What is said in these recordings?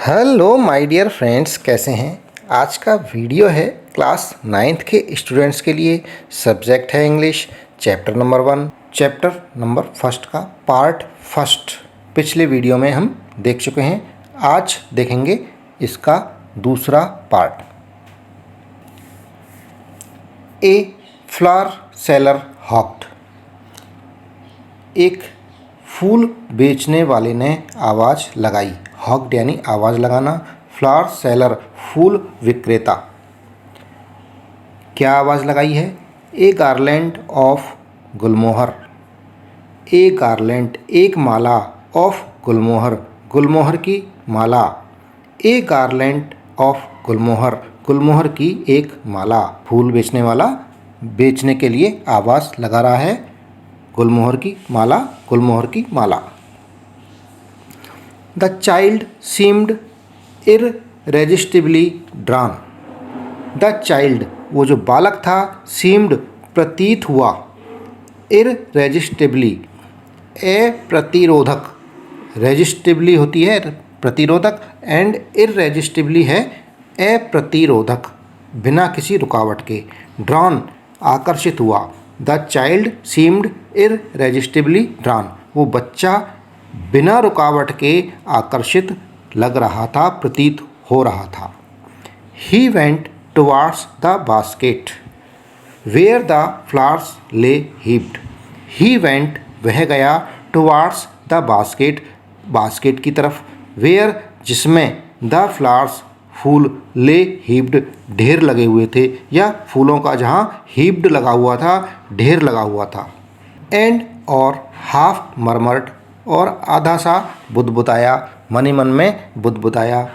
Hello my dear friends, कैसे हैं। आज का वीडियो है क्लास 9th के स्टूडेंट्स के लिए। सब्जेक्ट है English, chapter number 1, chapter number first का पार्ट फर्स्ट। पिछले वीडियो में हम देख चुके हैं, आज देखेंगे इसका दूसरा part. A flower seller hawked. एक फूल बेचने वाले ने आवाज़ लगाई। हॉक्ड यानी आवाज़ लगाना, फ्लावर सेलर फूल विक्रेता। क्या आवाज़ लगाई है? A garland of gulmohar. A garland एक माला, ऑफ गुलमोहर गुलमोहर की माला। ए गार्लैंड ऑफ गुलमोहर गुलमोहर की एक माला। फूल बेचने वाला बेचने के लिए आवाज़ लगा रहा है। गुलमोहर की माला, गुलमोहर की माला। The child seemed irresistibly drawn. The child वो जो बालक था, सीम्ड प्रतीत हुआ, इररेजिस्टिबली अप्रतिरोधक, रेजिस्टिबली होती है प्रतिरोधक एंड इररेजिस्टिबली है अप्रतिरोधक, बिना किसी रुकावट के। ड्रॉन आकर्षित हुआ। द चाइल्ड सीम्ड इररेजिस्टिबली ड्रॉन वो बच्चा बिना रुकावट के आकर्षित लग रहा था, प्रतीत हो रहा था। He went towards the basket where the flowers lay heaped. He went वह गया, टुवार्ड्स द बास्केट बास्केट की तरफ, वेयर जिसमें, द फ्लावर्स फूल ले हीप्ड ढेर लगे हुए थे, या फूलों का जहाँ हीप्ड लगा हुआ था, ढेर लगा हुआ था। एंड और हाफ मरमर्ड और आधा सा बुदबुदाया, मन ही मन में बुदबुदाया।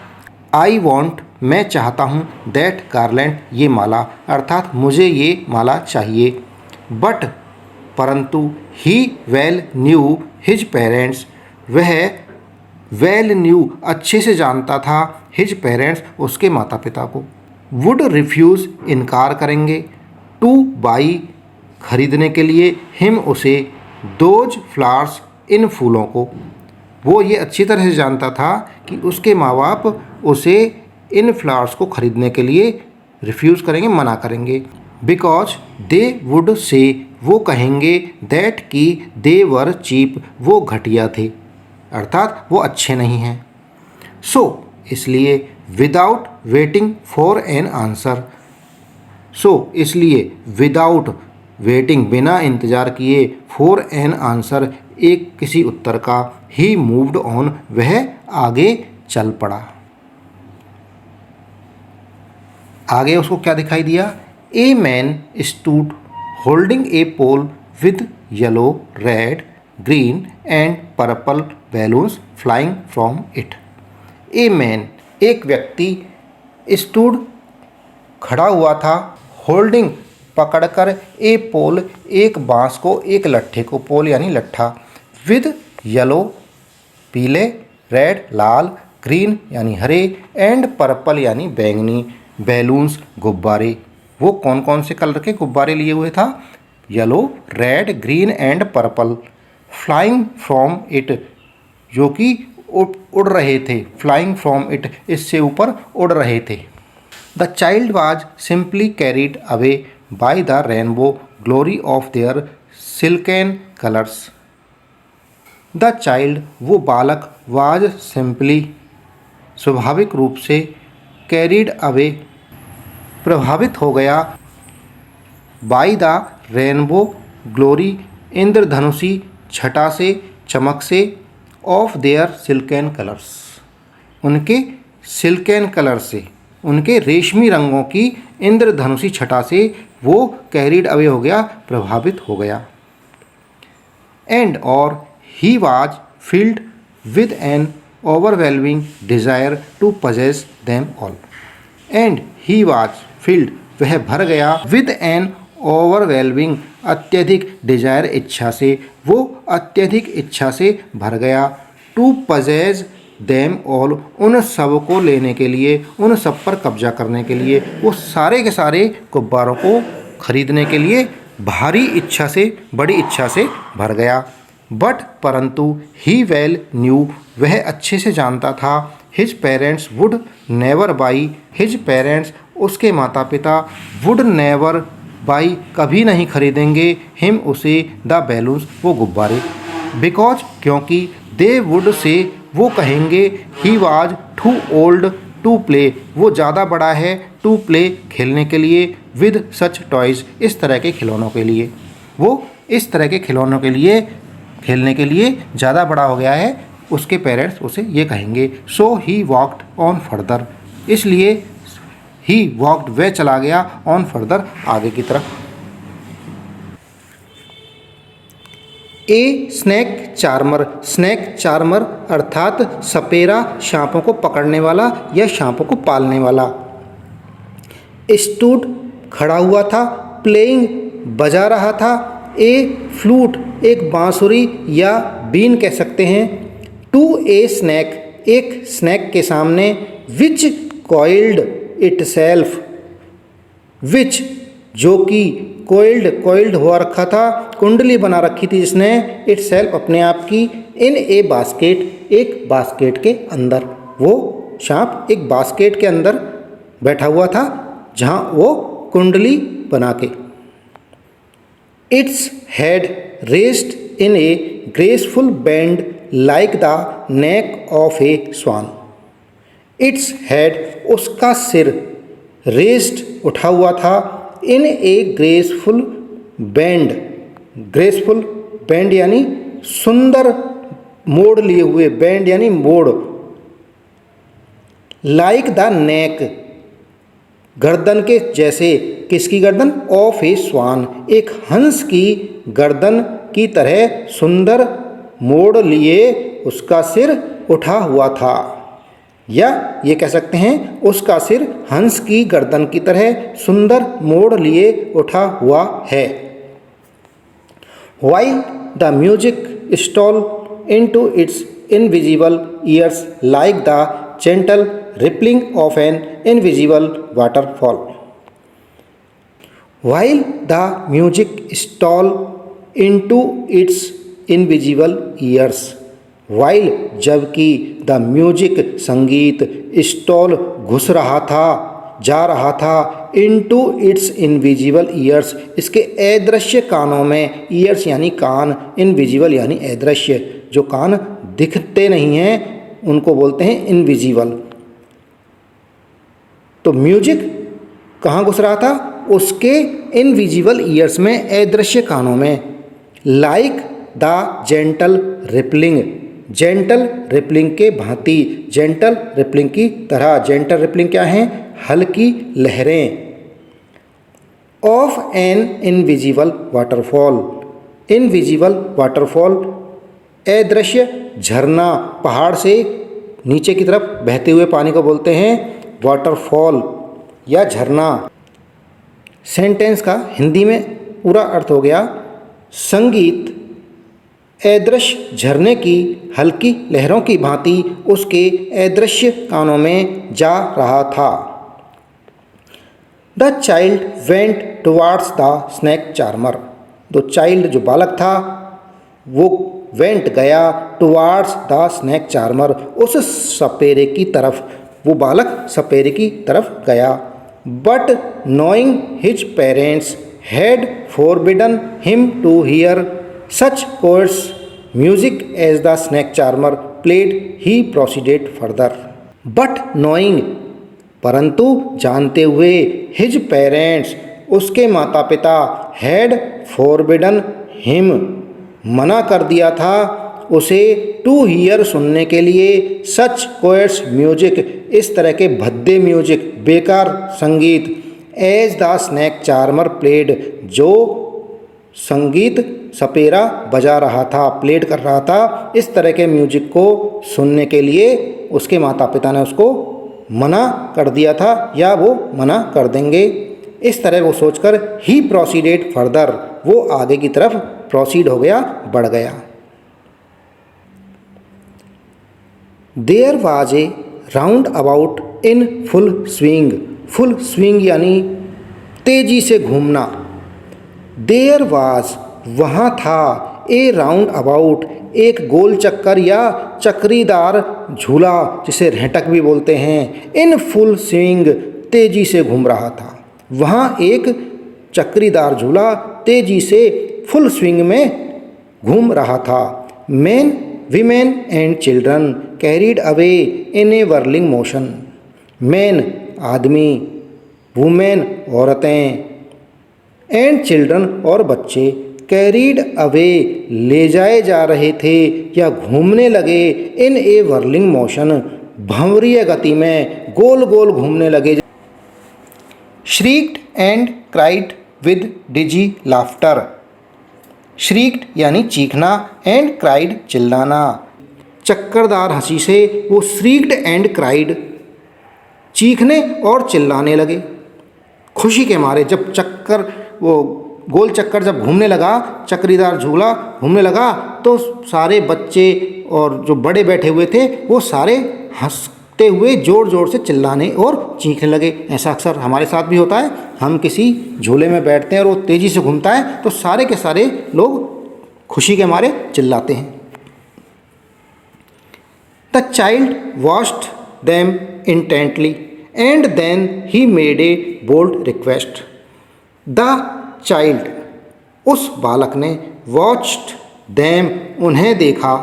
आई वॉन्ट मैं चाहता हूँ, दैट गार्लैंड ये माला, अर्थात मुझे ये माला चाहिए। बट परंतु ही वेल न्यू हिज पेरेंट्स वह वेल न्यू अच्छे से जानता था, हिज पेरेंट्स उसके माता पिता को। वुड रिफ्यूज़ इनकार करेंगे, टू बाई खरीदने के लिए, हिम उसे, दोज फ्लावर्स इन फूलों को। वो ये अच्छी तरह से जानता था कि उसके माँ बाप उसे इन फ्लावर्स को खरीदने के लिए रिफ्यूज़ करेंगे, मना करेंगे। बिकॉज दे वुड से वो कहेंगे, दैट की दे वर चीप वो घटिया थे, अर्थात वो अच्छे नहीं हैं। सो इसलिए without waiting for an answer, so इसलिए विदाउट वेटिंग बिना इंतज़ार किए, फॉर एन आंसर एक किसी उत्तर का, ही मूव्ड ऑन वह आगे चल पड़ा। आगे उसको क्या दिखाई दिया? A man stood holding a pole with yellow, red, green and purple balloons flying from it. A man एक व्यक्ति, स्टूड खड़ा हुआ था, होल्डिंग पकड़कर, ए पोल एक बांस को, एक लट्ठे को, पोल यानी लट्ठा, विद येलो पीले, रेड लाल, ग्रीन यानी हरे, एंड पर्पल यानी बैंगनी, बैलून्स गुब्बारे। वो कौन कौन से कलर के गुब्बारे लिए हुए था? Yellow, red, green and purple. Flying from it जो कि उड़ रहे थे, फ्लाइंग फ्रॉम इट इससे ऊपर उड़ रहे थे। The child was simply carried away by the rainbow glory of their silken colours. The child वो बालक, वाज सिंपली स्वाभाविक रूप से, कैरीड अवे प्रभावित हो गया, बाय द रेनबो ग्लोरी इंद्रधनुषी छटा से, चमक से, ऑफ देयर सिल्कन कलर्स उनके सिल्कन कलर से, उनके रेशमी रंगों की इंद्रधनुषी छटा से वो कैरीड अवे हो गया, प्रभावित हो गया। एंड और he was filled with an overwhelming desire to possess them all. And he was filled वह भर गया, विद एन ओवरवेलमिंग अत्यधिक, डिजायर इच्छा से, वो अत्यधिक इच्छा से भर गया, टू पजेज देम ऑल उन सब को लेने के लिए, उन सब पर कब्जा करने के लिए, वो सारे के सारे गुब्बारों को खरीदने के लिए भारी इच्छा से, बड़ी इच्छा से भर गया। बट परंतु ही वेल न्यू वह अच्छे से जानता था his parents would never by his parents उसके माता पिता वुड नेवर बाई कभी नहीं खरीदेंगे हिम उसे द बैलून्स वो गुब्बारे बिकॉज क्योंकि दे वुड से वो कहेंगे he was too old to play वो ज़्यादा बड़ा है टू प्ले खेलने के लिए विद सच टॉयज़ इस तरह के खिलौनों के लिए वो इस तरह के खिलौनों के लिए खेलने के लिए ज़्यादा बड़ा हो गया है उसके पेरेंट्स उसे ये कहेंगे सो ही वॉकड ऑन फर्दर इसलिए ही वॉकड वह चला गया ऑन फर्दर आगे की तरफ। ए स्नैक चार्मर अर्थात सपेरा सांपों को पकड़ने वाला या सांपों को पालने वाला। स्टूड खड़ा हुआ था, प्लेइंग बजा रहा था, ए फ्लूट एक बांसुरी या बीन कह सकते हैं, टू ए स्नैक एक स्नैक के सामने, विच कॉइल्ड इटसेल्फ विच जो कि कोइल्ड हुआ रखा था, कुंडली बना रखी थी जिसने, इटसेल्फ अपने आप की, इन ए बास्केट एक बास्केट के अंदर, वो सांप एक बास्केट के अंदर बैठा हुआ था जहाँ वो कुंडली बना के। Its head raised in a graceful bend like the neck of a swan. Its head उसका सिर, रेस्ड उठा हुआ था, इन ए ग्रेसफुल बैंड यानी सुंदर मोड़ लिए हुए, बैंड यानी मोड़, लाइक द नेक गर्दन के जैसे, किसकी गर्दन, ऑफ ए स्वान एक हंस की गर्दन की तरह सुंदर मोड़ लिए उसका सिर उठा हुआ था, या ये कह सकते हैं उसका सिर हंस की गर्दन की तरह सुंदर मोड़ लिए उठा हुआ है। While the music stole into its invisible ears like the gentle rippling of an invisible waterfall. While the music stole into its invisible ears. While जबकि द म्यूजिक संगीत स्टॉल घुस रहा था, जा रहा था, इनटू इट्स इनविजिबल ईयर्स इसके अदृश्य कानों में, ईयर्स यानी कान, इनविजिबल यानी अदृश्य, जो कान दिखते नहीं हैं उनको बोलते हैं इनविजिबल। तो म्यूजिक कहाँ घुस रहा था, उसके इनविजिबल ईयर्स में, अदृश्य कानों में, like the gentle rippling, gentle rippling के भांति, जेंटल रिपलिंग की तरह। जेंटल रिपलिंग क्या है, हल्की लहरें, of an invisible waterfall, invisible waterfall अदृश्य झरना, पहाड़ से नीचे की तरफ बहते हुए पानी को बोलते हैं वाटरफॉल या झरना। सेंटेंस का हिंदी में पूरा अर्थ हो गया, संगीत अदृश्य झरने की हल्की लहरों की भांति उसके अदृश्य कानों में जा रहा था। The child went towards the snake charmer, तो चाइल्ड जो बालक था वो वेंट गया, टुवार्ड्स द स्नैक चार्मर उस सपेरे की तरफ, वो बालक सपेरे की तरफ गया। But knowing his parents had forbidden him to hear such chords music as the snake charmer played, he proceeded further. But knowing परंतु जानते हुए, his parents उसके माता पिता, had forbidden him मना कर दिया था उसे, to hear सुनने के लिए, such chords music इस तरह के भद्दे म्यूजिक, बेकार संगीत, as the snake charmer played जो संगीत सपेरा बजा रहा था, प्लेड कर रहा था, इस तरह के म्यूजिक को सुनने के लिए उसके माता पिता ने उसको मना कर दिया था या वो मना कर देंगे। इस तरह वो सोचकर ही प्रोसीडेड फर्दर, वो आगे की तरफ प्रोसीड हो गया, बढ़ गया। There was a roundabout in full swing, full swing यानी तेजी से घूमना। देयर वाज वहाँ था, ए राउंड अबाउट, एक गोल चक्कर या चक्रीदार झूला जिसे रेंटक भी बोलते हैं, इन फुल स्विंग, तेजी से घूम रहा था। वहाँ एक चक्रीदार झूला तेजी से फुल स्विंग में घूम रहा था। Main, women and children carried away in A whirling motion. Man आदमी, वुमेन औरतें, एंड चिल्ड्रन और बच्चे, कैरीड अवे ले जाए जा रहे थे या घूमने लगे, इन ए व्हर्लिंग मोशन भंवरीय गति में गोल गोल घूमने लगे। Shrieked and cried with dizzy laughter. Shrieked यानी चीखना, एंड क्राइड चिल्लाना। चक्करदार हंसी से वो श्रीक्ड एंड क्राइड चीखने और चिल्लाने लगे। खुशी के मारे जब चक्कर, वो गोल चक्कर जब घूमने लगा, चक्रीदार झूला घूमने लगा, तो सारे बच्चे और जो बड़े बैठे हुए थे वो सारे हंसते हुए ज़ोर ज़ोर से चिल्लाने और चीखने लगे। ऐसा अक्सर हमारे साथ भी होता है, हम किसी झूले में बैठते हैं और वो तेज़ी से घूमता है तो सारे के सारे लोग खुशी के मारे चिल्लाते हैं। The child watched them intently and then he made a bold request. The child, उस बालक ने, वॉच्ड देम, उन्हें देखा,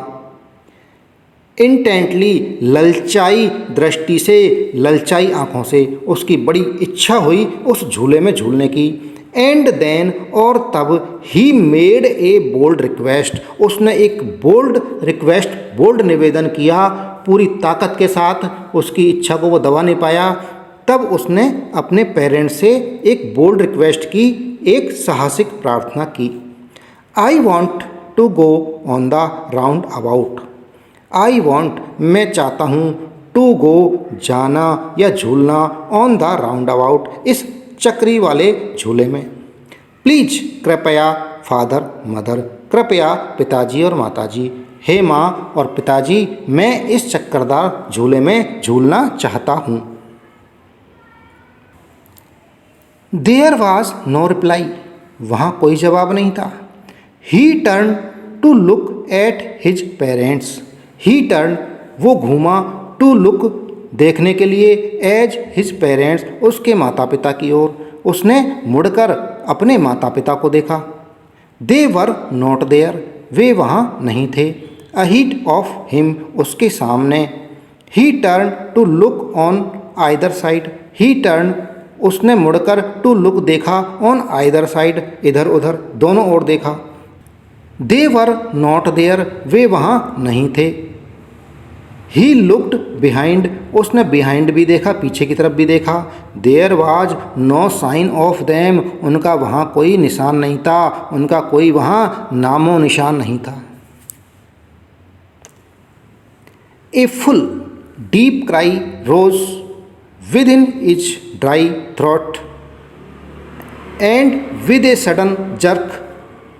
इंटेंटली, ललचाई दृष्टि से, ललचाई आँखों से, उसकी बड़ी इच्छा हुई उस झूले में झूलने की। एंड देन, और तब, he made a bold request, उसने एक बोल्ड रिक्वेस्ट, बोल्ड निवेदन किया, पूरी ताकत के साथ उसकी इच्छा को वो दबा नहीं पाया। तब उसने अपने पेरेंट्स से एक बोल्ड रिक्वेस्ट की, एक साहसिक प्रार्थना की। I want to go on the roundabout. I want, मैं चाहता हूँ, टू गो, जाना या झूलना, ऑन द राउंड अबाउट, इस चक्री वाले झूले में। प्लीज, कृपया, फादर, मदर, कृपया पिताजी और माताजी, हे माँ और पिताजी, मैं इस चक्करदार झूले में झूलना चाहता हूँ। देयर वॉज नो रिप्लाई, वहाँ कोई जवाब नहीं था। He turn to look at his parents. He turn, वो घूमा, टू लुक, देखने के लिए, एज हिज पेरेंट्स, उसके माता पिता की ओर। उसने मुड़कर अपने माता पिता को देखा। दे वर नॉट देयर, वे वहाँ नहीं थे। अहीड ऑफ हिम, उसके सामने। He turn to look on either side. He turn, उसने मुड़कर, टू लुक, देखा, ऑन आइदर साइड, इधर उधर, दोनों ओर देखा। दे वर नॉट देयर, वे वहाँ नहीं थे। ही लुक्ड बिहाइंड, उसने बिहाइंड भी देखा, पीछे की तरफ भी देखा। There was no sign of them, उनका वहाँ कोई निशान नहीं था, उनका कोई वहाँ नामो निशान नहीं था। A full deep cry rose within his dry throat, and with a sudden jerk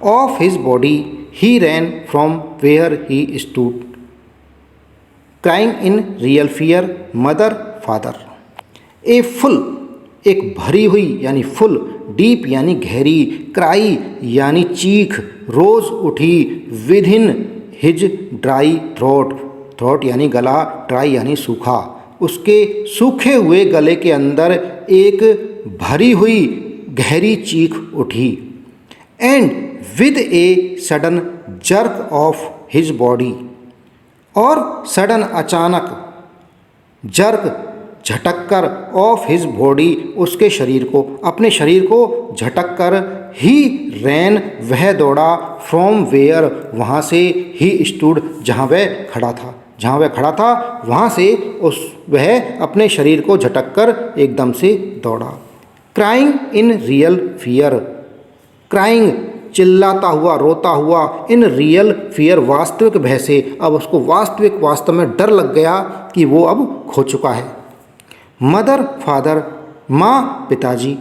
of his body he ran from where he stood, crying in real fear, mother, father. A full, एक भरी हुई यानी full, deep यानी गहरी, cry यानी चीख, रोज उठी, within his dry throat, throat यानी गला, ड्राई यानी सूखा, उसके सूखे हुए गले के अंदर एक भरी हुई गहरी चीख उठी। And with a sudden jerk of his body, और सडन अचानक, जर्क झटक कर, ऑफ हिज बॉडी उसके शरीर को, अपने शरीर को झटक कर, ही रैन वह दौड़ा, फ्रॉम वेयर वहाँ से, ही स्टूड जहाँ वह खड़ा था, जहाँ वह खड़ा था वहाँ से वह अपने शरीर को झटक कर एकदम से दौड़ा। Crying in real fear, crying चिल्लाता हुआ, रोता हुआ, इन रियल फियर वास्तविक भय से, अब उसको वास्तव में डर लग गया कि वो अब खो चुका है। मदर फादर, माँ पिताजी।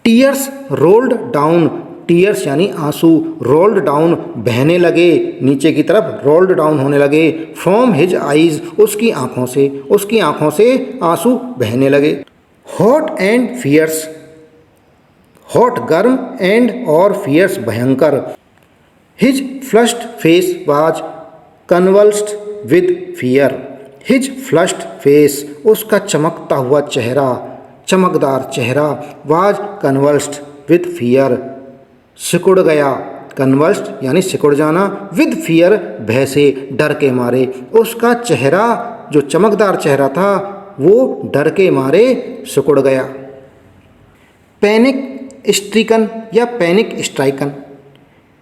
टीयर्स रोल्ड डाउन, टीयर्स यानी आंसू, रोल्ड डाउन बहने लगे, नीचे की तरफ रोल्ड डाउन होने लगे, फ्रॉम हिज आईज उसकी आँखों से, उसकी आँखों से आंसू बहने लगे। हॉट एंड फियर्स, हॉट गर्म, एंड और फियर्स भयंकर, his flushed face was convulsed with fear. His flushed face, उसका चमकता हुआ चेहरा, चमकदार चेहरा, वाज कन्वल्स्ड विद फियर, सिकुड़ गया। कन्वल्स्ड यानी सिकुड़ जाना, विद फियर भय से, डर के मारे। उसका चेहरा जो चमकदार चेहरा था वो डर के मारे सिकुड़ गया। पैनिक स्ट्रिकन या पैनिक स्ट्राइकन,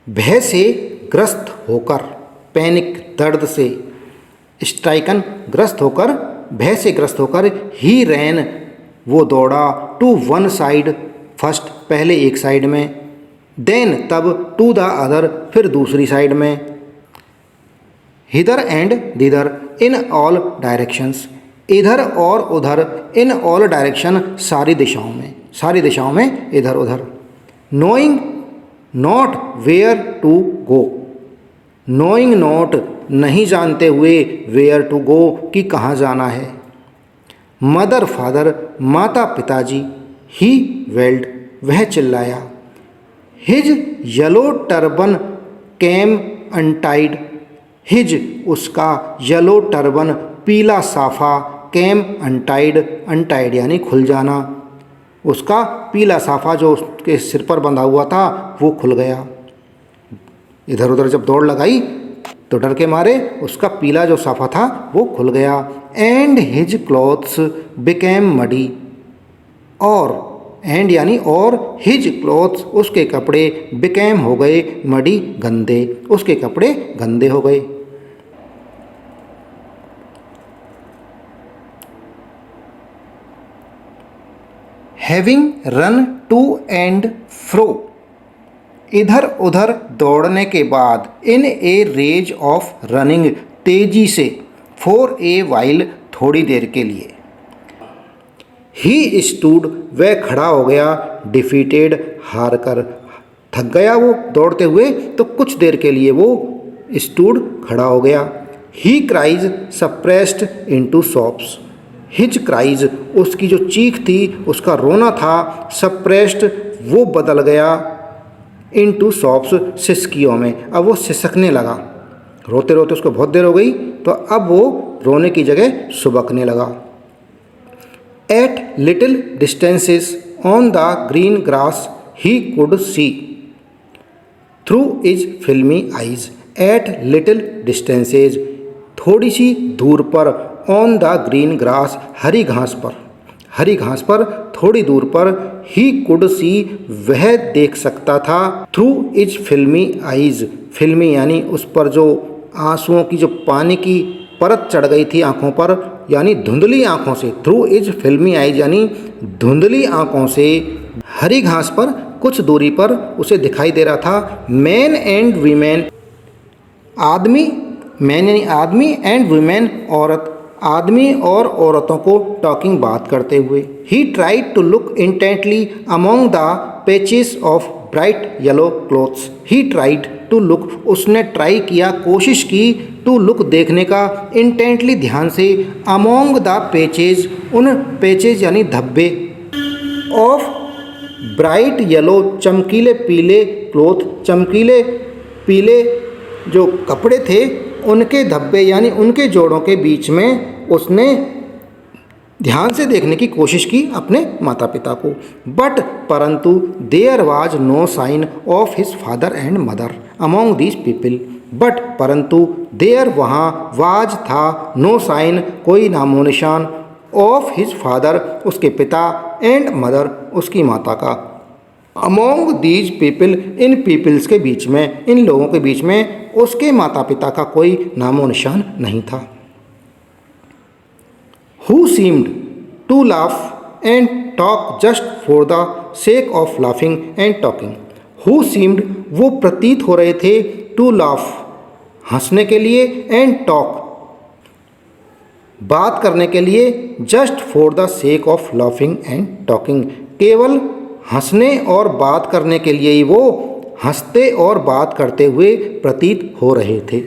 भय से ग्रस्त होकर, पैनिक दर्द से, स्ट्राइकन ग्रस्त होकर, भय से ग्रस्त होकर, ही रैन वो दौड़ा, टू वन साइड फर्स्ट पहले एक साइड में, देन तब, टू द अदर फिर दूसरी साइड में, hither and thither in all directions, इधर और उधर, इन ऑल डायरेक्शन सारी दिशाओं में, सारी दिशाओं में इधर उधर। Knowing not where to go, knowing not नहीं जानते हुए, वेयर टू गो कि कहाँ जाना है। मदर फादर माता पिताजी, ही वेल्ड वह चिल्लाया। His yellow turban came untied, his उसका, येलो टर्बन पीला साफा, कैम अनटाइड, अनटाइड यानी खुल जाना, उसका पीला साफा जो उसके सिर पर बंधा हुआ था वो खुल गया। इधर उधर जब दौड़ लगाई तो डर के मारे उसका पीला जो साफा था वो खुल गया। And his clothes became muddy, और एंड यानी और, हिज क्लॉथ्स उसके कपड़े, बिकेम हो गए, मडी गंदे, उसके कपड़े गंदे हो गए। Having run to and fro, इधर उधर दौड़ने के बाद, in a rage of running तेजी से, फॉर ए वाइल थोड़ी देर के लिए। ही स्टूड वह खड़ा हो गया, डिफीटेड हार कर, थक गया वो दौड़ते हुए तो कुछ देर के लिए वो स्टूड खड़ा हो गया। ही cries suppressed into shops, his cries उसकी जो चीख थी, उसका रोना था, सप्रेस्ड वो बदल गया, इनटू सॉप्स सिसकियों में, अब वो सिसकने लगा। रोते रोते उसको बहुत देर हो गई तो अब वो रोने की जगह सुबकने लगा। At little distances on the green grass he could see, through his filmy eyes, at little distances थोड़ी सी दूर पर, ऑन द ग्रीन ग्रास हरी घास पर, हरी घास पर थोड़ी दूर पर, ही कुड सी वह देख सकता था, थ्रू इज फिल्मी आइज, फिल्मी यानी उस पर जो आंसुओं की जो पानी की परत चढ़ गई थी आंखों पर, यानी धुंधली आंखों से, थ्रू इज फिल्मी आइज यानी धुंधली आंखों से, हरी घास पर कुछ दूरी पर उसे दिखाई दे रहा था। मैन एंड वीमेन, आदमी, मैन यानी आदमी, एंड वीमेन औरत, आदमी और औरतों को टॉकिंग बात करते हुए। He tried to look intently among the patches of bright yellow clothes, he tried to look उसने ट्राई किया, कोशिश की, टू लुक देखने का, इंटेंटली ध्यान से, अमोंग द पैचेज उन पैचेज यानी धब्बे, ऑफ ब्राइट येलो चमकीले पीले क्लॉथ, चमकीले पीले जो कपड़े थे उनके धब्बे यानी उनके जोड़ों के बीच में उसने ध्यान से देखने की कोशिश की अपने माता पिता को। बट परंतु there was no sign of his father and mother among these people, but परंतु देयर वहाँ, वाज था, नो साइन कोई नामो निशान, ऑफ हिज फादर उसके पिता, एंड मदर उसकी माता का, among these people in people's के बीच में, इन लोगों के बीच में उसके माता पिता का कोई नामो निशान नहीं था। Who seemed to laugh and talk just for the sake of laughing and talking, who seemed वो प्रतीत हो रहे थे, टू लाफ हंसने के लिए, एंड टॉक बात करने के लिए, just for the sake of laughing and talking केवल हंसने और बात करने के लिए ही वो हंसते और बात करते हुए प्रतीत हो रहे थे।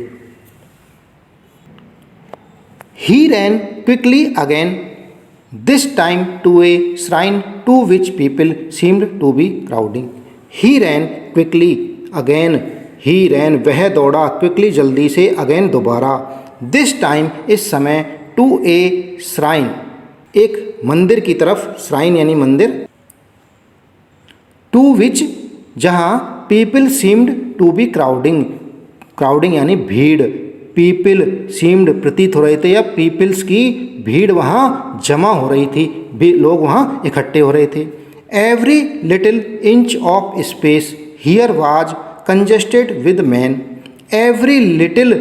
He ran quickly again, this time to a shrine to which people seemed to be crowding. He ran quickly again, ही रैन वह दौड़ा, क्विकली जल्दी से, अगेन दोबारा, दिस टाइम इस समय, टू ए श्राइन एक मंदिर की तरफ, श्राइन यानी मंदिर, टू विच जहाँ, people seemed to be crowding, crowding यानी भीड़, पीपल सीम्ड प्रतीत हो रहे थे या पीपल्स की भीड़ वहाँ जमा हो रही थी, लोग वहाँ इकट्ठे हो रहे थे। Every little inch of space here was congested with man, every little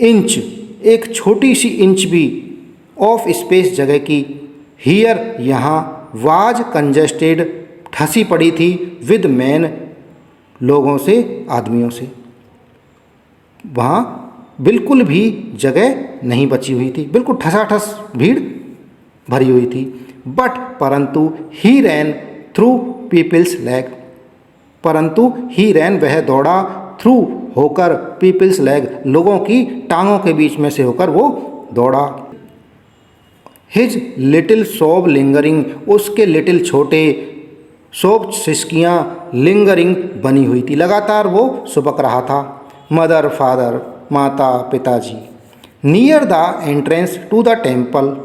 inch एक छोटी सी इंच भी, ऑफ स्पेस जगह की, हियर यहाँ, वाज कंजेस्टेड ठसी पड़ी थी, विद मैन लोगों से, आदमियों से, वहाँ बिल्कुल भी जगह नहीं बची हुई थी, बिल्कुल ठसाठस भीड़ भरी हुई थी। बट परंतु ही रैन थ्रू पीपल्स लेग, परंतु ही रैन वह दौड़ा, थ्रू होकर, पीपल्स लेग लोगों की टांगों के बीच में से होकर वो दौड़ा। हिज लिटिल सोब लिंगरिंग, उसके लिटिल छोटे सोब सिसकियाँ लिंगरिंग बनी हुई थी, लगातार वो सुबक रहा था। मदर फादर माता पिताजी, near the entrance to the temple,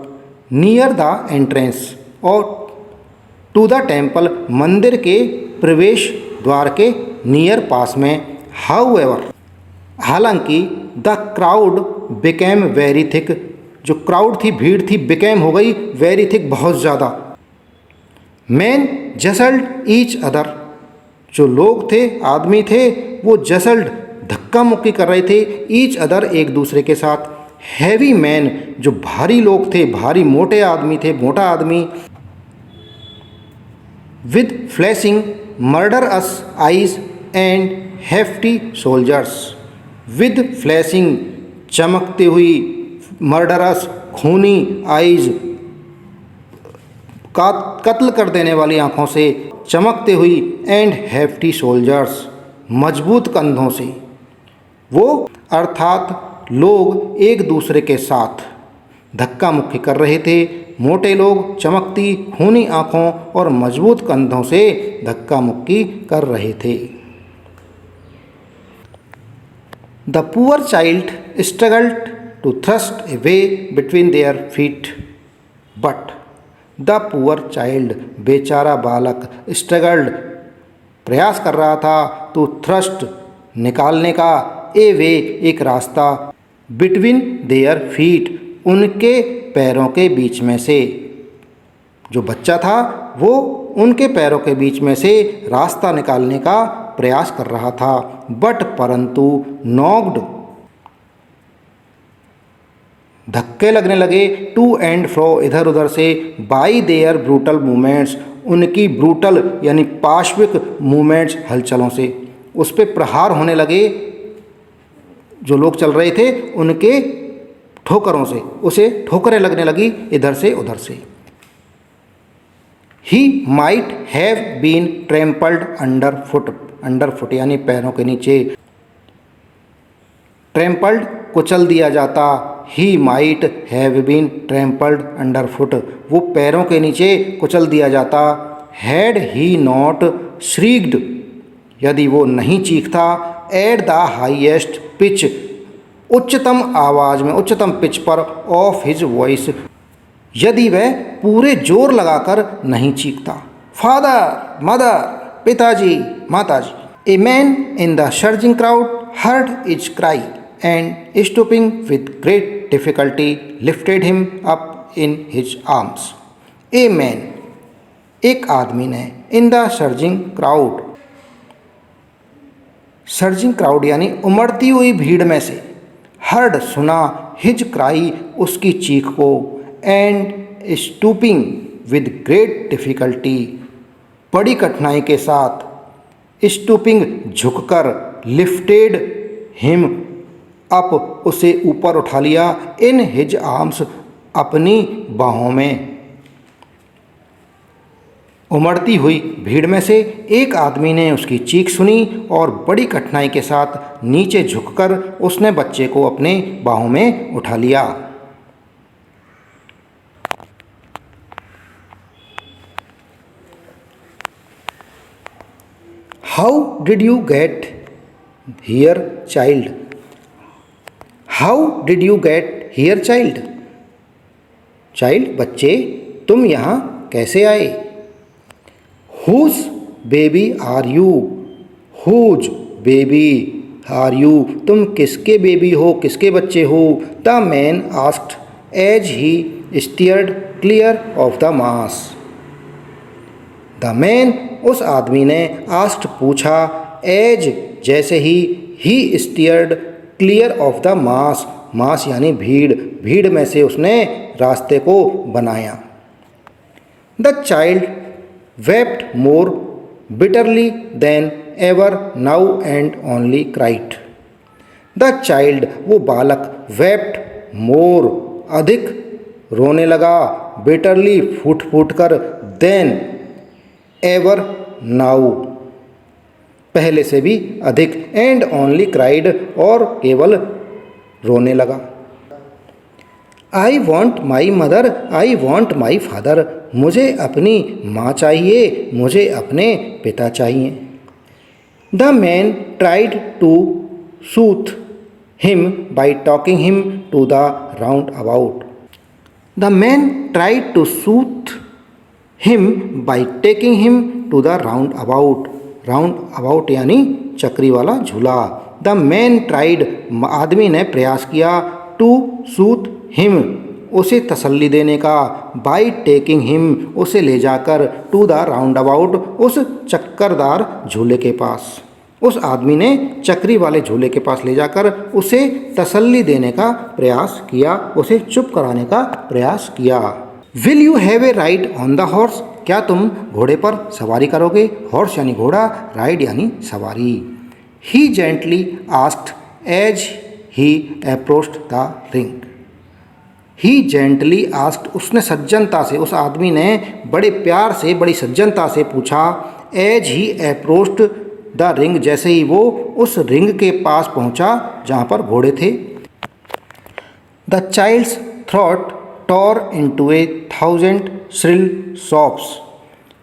near the entrance और टू द टेम्पल मंदिर के प्रवेश द्वार के नियर पास में, हाउ एवर हालांकि, the crowd became very thick, जो क्राउड थी भीड़ थी, बिकेम हो गई वेरी थिक बहुत ज़्यादा। मैन जसल्ड ईच अदर, जो लोग थे आदमी थे वो जसल्ड धक्का मुक्की कर रहे थे, ईच अदर एक दूसरे के साथ। हैवी मैन जो भारी लोग थे, भारी मोटे आदमी थे, मोटा आदमी, with flashing murderous eyes and hefty soldiers, with flashing चमकती हुई, मर्डरस खूनी, आइज कत्ल कर देने वाली आँखों से, चमकते हुई, एंड हेफ्टी सोल्जर्स मजबूत कंधों से, वो अर्थात लोग एक दूसरे के साथ धक्का मुक्की कर रहे थे, मोटे लोग चमकती खूनी आँखों और मजबूत कंधों से धक्का मुक्की कर रहे थे। The poor child struggled to thrust a way between their feet, but the poor child बेचारा बालक, स्ट्रगल्ड प्रयास कर रहा था, टू थ्रस्ट निकालने का, ए वे एक रास्ता, बिटवीन देयर फीट उनके पैरों के बीच में से, जो बच्चा था वो उनके पैरों के बीच में से रास्ता निकालने का प्रयास कर रहा था। बट परंतु, नॉक्ड धक्के लगने लगे, टू एंड फ्रो इधर उधर से, बाई देयर ब्रूटल मूवमेंट्स उनकी ब्रूटल यानी पाश्विक मूवमेंट्स हलचलों से, उस पर प्रहार होने लगे, जो लोग चल रहे थे उनके ठोकरों से, उसे ठोकरें लगने लगी इधर से उधर से। He might have been trampled under foot, under foot यानी पैरों के नीचे, ट्रैम्पल्ड कुचल दिया जाता, he might have been trampled under foot वो पैरों के नीचे कुचल दिया जाता। हैड ही नॉट श्रीक्ड यदि वो नहीं चीखता, एट द हाईएस्ट पिच उच्चतम आवाज़ में, उच्चतम पिच पर, ऑफ हिज वॉइस यदि वह पूरे जोर लगाकर नहीं चीखता। फादर मदर पिताजी माताजी, a man in the surging crowd heard is cry and stooping with great difficulty lifted him up in his arms. A man एक आदमी ने, in the surging crowd, surging crowd यानी उमड़ती हुई भीड़ में से, हर्ड सुना, हिज क्राई उसकी चीख को, and stooping with great difficulty बड़ी कठिनाई के साथ, स्टूपिंग झुककर, लिफ्टेड हिम अप उसे ऊपर उठा लिया, इन हिज आर्म्स अपनी बाहों में। उमड़ती हुई भीड़ में से एक आदमी ने उसकी चीख सुनी और बड़ी कठिनाई के साथ नीचे झुककर उसने बच्चे को अपने बाहों में उठा लिया। How did you get here child. How did you get here child? Child बच्चे, तुम यहाँ कैसे आए? Whose baby are you? Whose baby are you? तुम किसके बेबी हो, किसके बच्चे हो? The man asked as he steered clear of the mass. The man उस आदमी ने आस्क्ड पूछा, एज जैसे ही steered clear of the mass, mass यानी भीड़, भीड़ में से उसने रास्ते को बनाया। The child wept more bitterly than ever now and only cried. The child, वो बालक, wept more, अधिक रोने लगा, bitterly, फूट फूट कर, than ever now, पहले से भी अधिक, and only cried, और केवल रोने लगा। I want my mother, I want my father, मुझे अपनी माँ चाहिए, मुझे अपने पिता चाहिए। The man tried to soothe him by talking him to the roundabout. The man tried to soothe him by taking him to the roundabout. Roundabout यानी चक्री वाला झूला। द मैन ट्राइड, आदमी ने प्रयास किया, to soothe him, उसे तसल्ली देने का, बाई टेकिंग हिम, उसे ले जाकर, टू द राउंड अबाउट, उस चक्करदार झूले के पास। उस आदमी ने चक्री वाले झूले के पास ले जाकर उसे तसल्ली देने का प्रयास किया, उसे चुप कराने का प्रयास किया। Will you have a ride on the horse? क्या तुम घोड़े पर सवारी करोगे? हॉर्स यानी घोड़ा, राइड यानी सवारी। He gently asked as he approached the ring. He gently asked, उसने सज्जनता से, उस आदमी ने बड़े प्यार से, बड़ी सज्जनता से पूछा, as he approached the ring, जैसे ही वो उस रिंग के पास पहुंचा जहां पर घोड़े थे। The child's throat tore into a 1000 shrill sobs.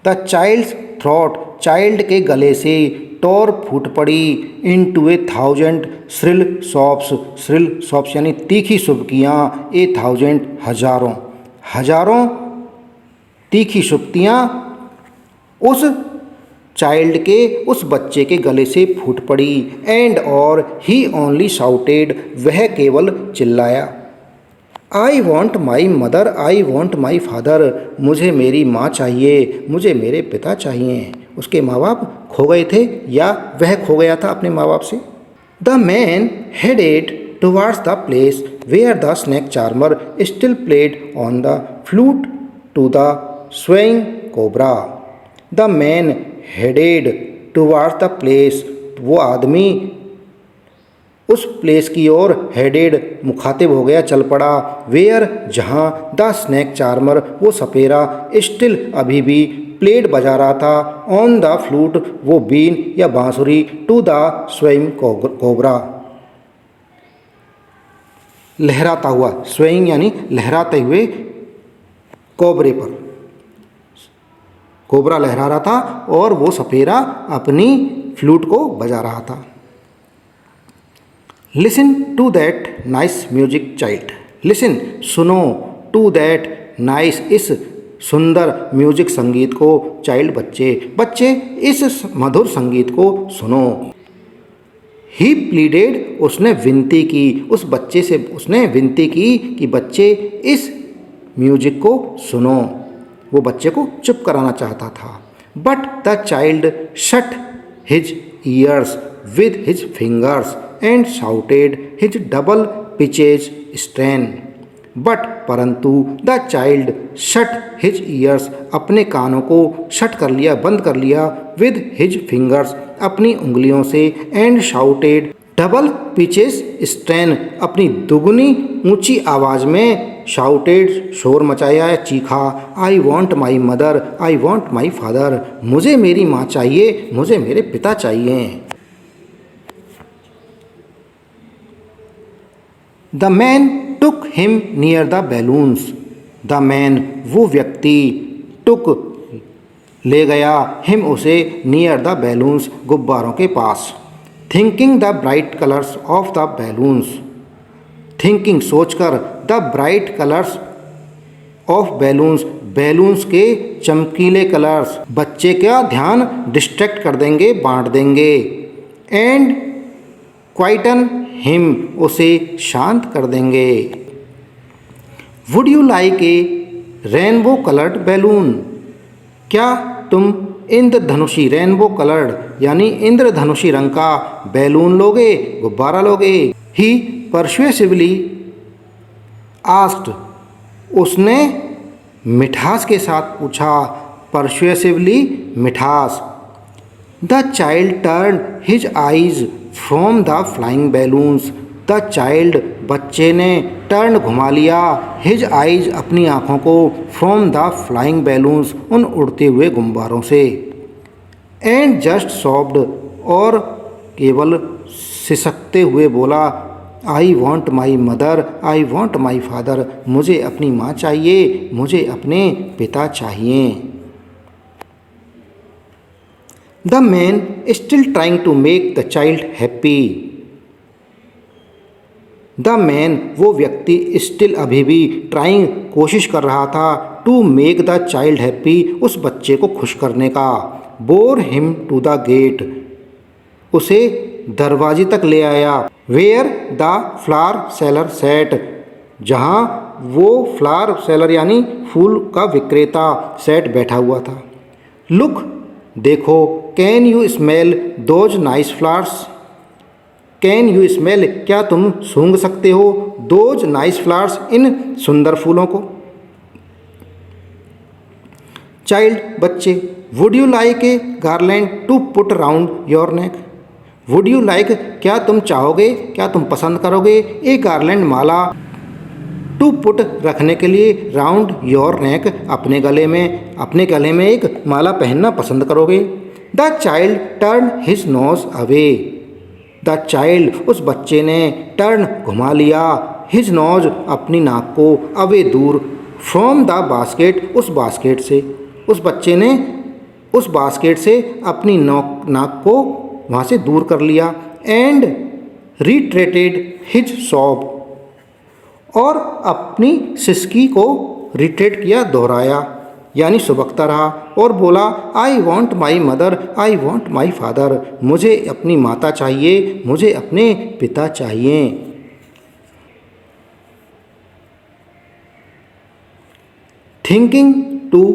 The child's throat, child के गले से, टॉर फूट पड़ी, into a 1000 shrill sobs, shrill sobs यानी तीखी सुबकियाँ, ए 1000 हजारों, हजारों तीखी सुबकियाँ उस चाइल्ड के, उस बच्चे के गले से फूट पड़ी। एंड और ही ओनली शाउटेड, वह केवल चिल्लाया, आई want my mother, I want my father, मुझे मेरी माँ चाहिए, मुझे मेरे पिता चाहिए। उसके माँ बाप खो गए थे या वह खो गया था अपने माँ बाप से। The man headed towards the place where the snake charmer still played on the flute to the swaying cobra. The man headed towards the place, वो आदमी उस प्लेस की ओर, हेडेड मुखातिब हो गया, चल पड़ा, वेयर जहाँ, द स्नेक चार्मर वो सपेरा, स्टिल अभी भी, प्लेड बजा रहा था, ऑन द फ्लूट वो बीन या बांसुरी, टू द स्वेइंग कोबरा लहराता हुआ, स्वेइंग यानी लहराते हुए, कोबरे पर, कोबरा लहरा रहा था और वो सपेरा अपनी फ्लूट को बजा रहा था। Listen to that nice music child, listen सुनो, टू दैट नाइस इस सुंदर म्यूजिक संगीत को, चाइल्ड बच्चे, बच्चे इस मधुर संगीत को सुनो। ही प्लीडेड, उसने विनती की, उस बच्चे से उसने विनती की कि बच्चे इस म्यूजिक को सुनो, वो बच्चे को चुप कराना चाहता था। But the child shut his ears with his fingers and shouted his double pitched strain. But परंतु the child shut his ears, अपने कानों को शट कर लिया, बंद कर लिया, विद हिज फिंगर्स, अपनी उंगलियों से, and shouted double pitches strain, अपनी दुगनी ऊंची आवाज़ में शाउटेड शोर मचाया है, चीखा, आई want my mother, I want my father, मुझे मेरी माँ चाहिए, मुझे मेरे पिता चाहिए। The man took him near the balloons. The man वो व्यक्ति, टुक ले गया, हिम उसे, नियर द बैलून्स गुब्बारों के पास। Thinking the bright colours of the balloons, thinking सोचकर, the bright colours of balloons balloons के चमकीले कलर्स बच्चे का ध्यान डिस्ट्रैक्ट कर देंगे, बांट देंगे। एंड क्वाइटन हिम उसे शांत कर देंगे। Would you like A rainbow coloured balloon, क्या तुम इंद्रधनुषी रेनबो कलर्ड यानी इंद्रधनुषी रंग का बैलून लोगे, गुब्बारा लोगे। ही परसुएसिवली आस्क्ड, उसने मिठास के साथ पूछा, परसुएसिवली मिठास। The child turn his eyes from the flying balloons, the child बच्चे ने टर्न घुमा लिया, हिज आइज अपनी आँखों को, फ्रॉम द फ्लाइंग बैलून्स उन उड़ते हुए गुब्बारों से। एंड जस्ट सॉफ्ड और केवल सिसकते हुए बोला, I want my mother, I want my father, मुझे अपनी माँ चाहिए, मुझे अपने पिता चाहिए। The man still trying to make the child happy, the man वो व्यक्ति स्टिल अभी भी ट्राइंग कोशिश कर रहा था, to make the child happy उस बच्चे को खुश करने का। Bore him to the gate, उसे दरवाजे तक ले आया। Where the flower seller sat, जहाँ वो फ्लावर सेलर यानी फूल का विक्रेता सेट बैठा हुआ था। लुक देखो, can you smell those nice flowers, can you smell क्या तुम सूंघ सकते हो, दोज नाइस फ्लावर्स इन सुंदर फूलों को। चाइल्ड बच्चे, would you like a garland to put round your neck, would you like क्या तुम चाहोगे, क्या तुम पसंद करोगे, ए गार्लैंड माला, टू पुट रखने के लिए, राउंड योर नेक अपने गले में, अपने गले में एक माला पहनना पसंद करोगे। The child turn his nose away, the child उस बच्चे ने टर्न घुमा लिया, हिज नोज अपनी नाक को, अवे दूर, फ्रॉम द बास्केट उस बास्केट से, उस बच्चे ने उस बास्केट से अपनी नाक को वहाँ से दूर कर लिया। एंड रिट्रेटेड हिज सॉब, और अपनी सिसकी को रिट्रेट किया, दोहराया यानी सुबकता रहा और बोला, I want my mother, I want my father, मुझे अपनी माता चाहिए, मुझे अपने पिता चाहिए। Thinking to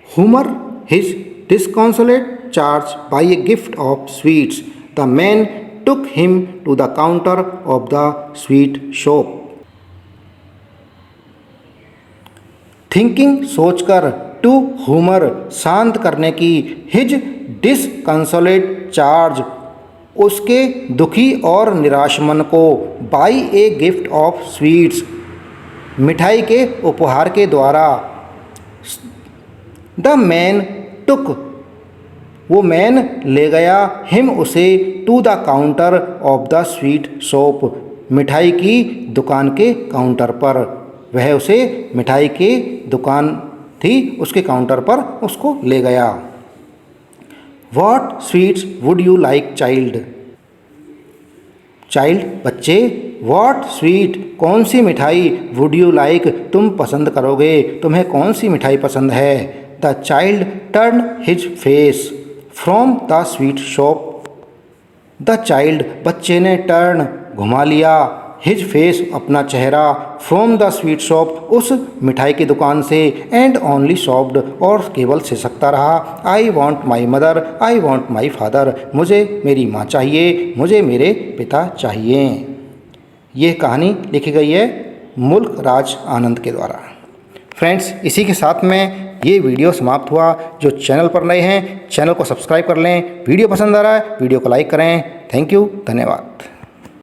humor his disconsolate charge by a gift of sweets, the man took him to the counter of the sweet shop. Thinking सोचकर, to humor शांत करने की, his disconsolate charge उसके दुखी और निराश मन को, by a gift of sweets मिठाई के उपहार के द्वारा। द मैन टुक वो मैन ले गया, हिम उसे, to the counter of the sweet shop मिठाई की दुकान के काउंटर पर, वह उसे मिठाई की दुकान थी उसके काउंटर पर उसको ले गया। What sweets would you like child, child बच्चे, व्हाट स्वीट कौन सी मिठाई, वुड यू लाइक तुम पसंद करोगे, तुम्हें कौन सी मिठाई पसंद है। The child turn his face from the sweet shop, the child बच्चे ने टर्न घुमा लिया, हिज फेस अपना चेहरा, फ्रॉम द स्वीट शॉप उस मिठाई की दुकान से, एंड ओनली सॉफ्ड और केवल सिसकता रहा, आई want my mother, I want my father, मुझे मेरी माँ चाहिए, मुझे मेरे पिता चाहिए। यह कहानी लिखी गई है मुल्क राज आनंद के द्वारा। फ्रेंड्स, इसी के साथ में ये वीडियो समाप्त हुआ। जो चैनल पर नए हैं चैनल को सब्सक्राइब कर लें, वीडियो पसंद आ रहा है वीडियो को लाइक करें। थैंक यू, धन्यवाद।